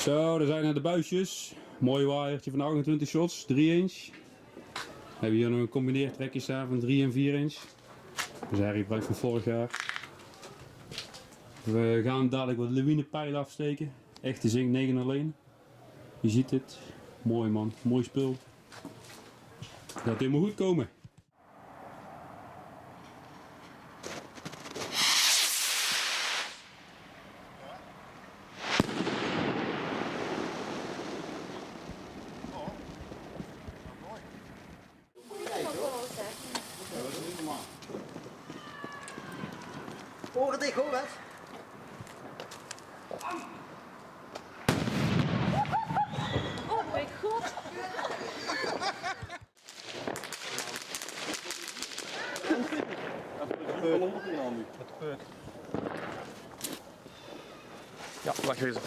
Zo, daar zijn de buisjes. Mooi waaiertje van 28 shots, 3 inch. We hebben hier nog een combineerd trekje staan van 3 en 4 inch. Dat is eigenlijk gebruikt van vorig jaar. We gaan dadelijk wat lawinepijlen afsteken. Echte zink 9 alleen. Je ziet het. Mooi man, mooi spul. Gaat helemaal goed komen. Oren dicht hoor, hè? Oh mijn god! Ja, wacht even.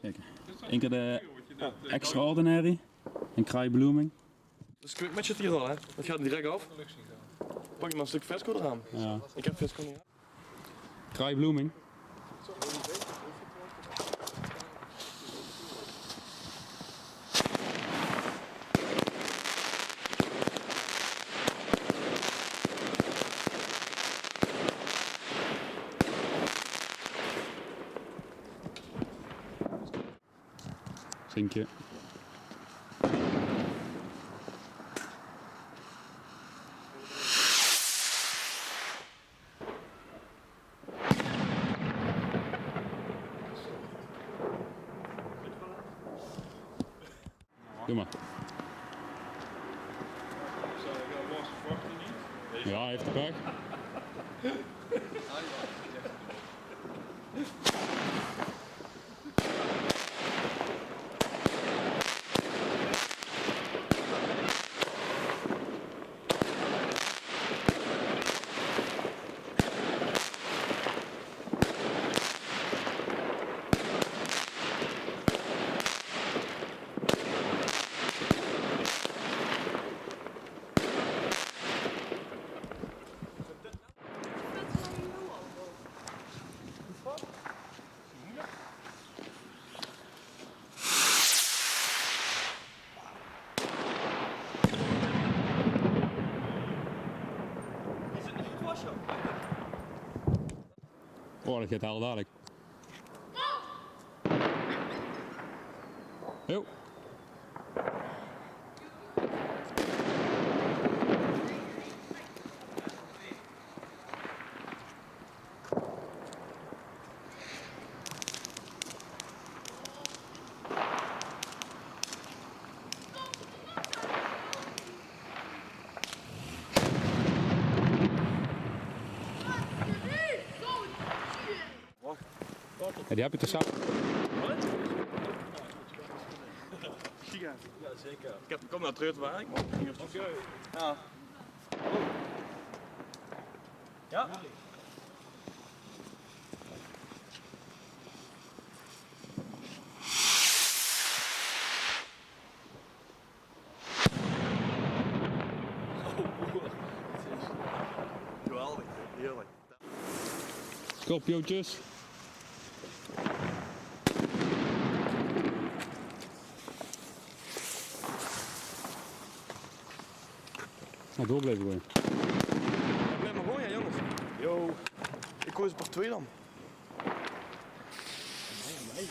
Kijk, één keer de Extraordinary en Kraai-Blooming. Dat is quick met je hier al, hè? Dat gaat direct af. Pak je maar een stuk Vesco eraan. Ja. Ik heb Vesco niet. Kraai-Blooming. Zinkje. Doe maar. Ja, hij heeft de pech. Oh, dat gaat heel dadelijk. Jo. Ja, die heb je toch zelf? Gigant. Ja, zeker. Ik kom naar terug werk, maar ik ging op zoek. Ja. Ja? Geweldig, heerlijk. Scorpiootjes. Nou, door blijven gooien. Ja, blijf maar gooien, jongens. Yo, ik gooi ze per 2 dan. Nee.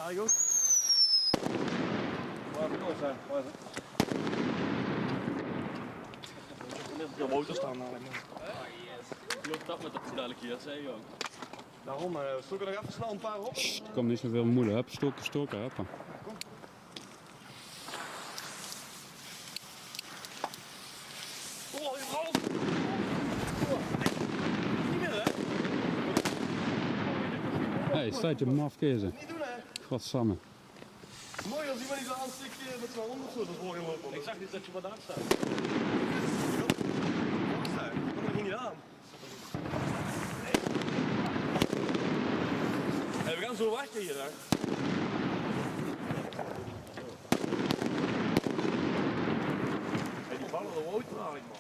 Ja, joh. Waar is het zijn? Waar is het? Net op de motor staan dadelijk, man. Loopt dat met dat dadelijk hier, zei je ook. Daarom, stoken er even snel een paar op. Er komt niet zoveel moeilijk. Hup, stoken, stoken, hoppa. Oh, je valt! Niet meer, hè? Hé, staat je mafkezen. Niet doen, hè? Godsamme. Mooi als iemand niet zo aanstikt met zo'n hond of zo, dat hoor je lopen. Ik zag niet dat je wat aan staat. Dat ging niet aan. Hey, we gaan zo wachten hier, hè? Hey, die ballen er ooit dadelijk, man.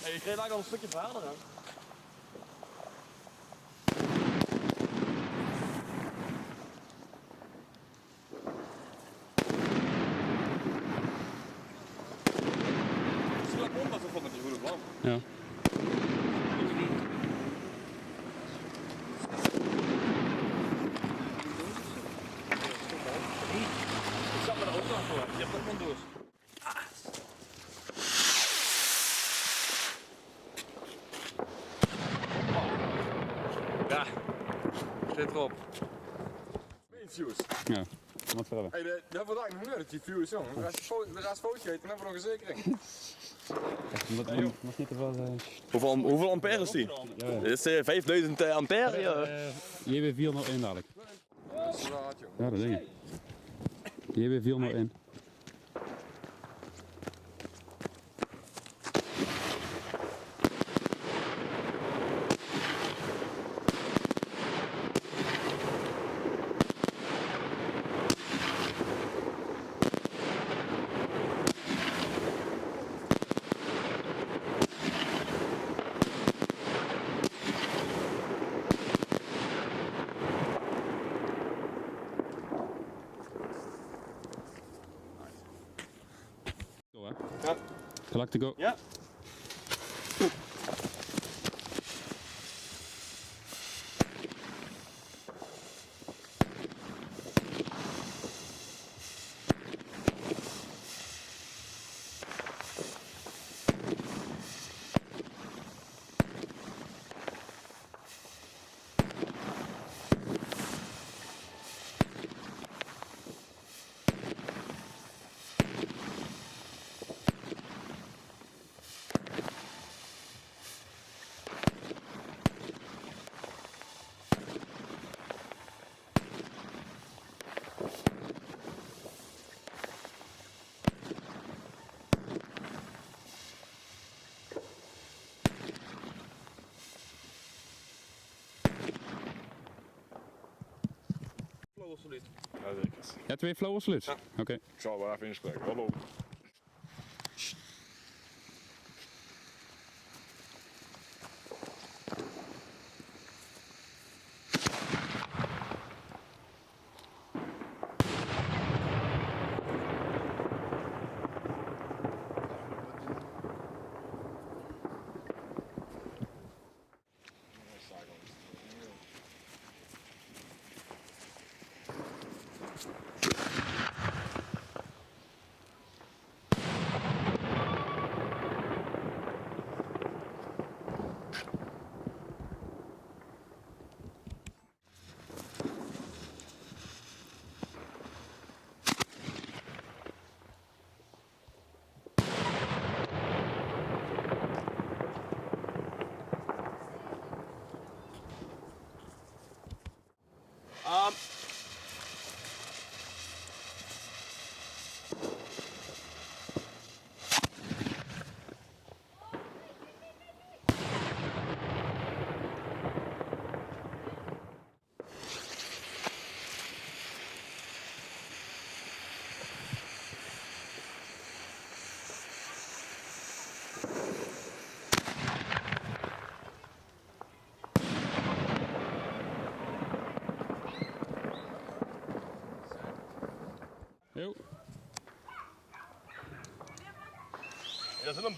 Hey, je kreeg eigenlijk al een stukje verder, hè? Dat is een goede plan. Ja. Ik zat met de auto aan voor. Je hebt dat gewoon door. Ja, zit erop. Main fuse. Ja, wat verder. Hey, dat hebben we vandaag nog gebeurd, die fuse, jongen. De raast fout gegeten, dan hebben we nog een verzekering. Mag niet te veel... Hoeveel ampère is die? Ja, ja. Dit is 5000 ampère. Ja. JW401 dadelijk. Dat is raad, jongen. Ja, dat denk ik. JW401. Go, hè? Ja. Galactico. Ja. Ja, zeker. Ja, 2 flow sluits. Ja. Oké. Ik zal wel even inspreken. Hallo. Jo. Dat is een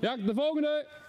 Ja, de volgende!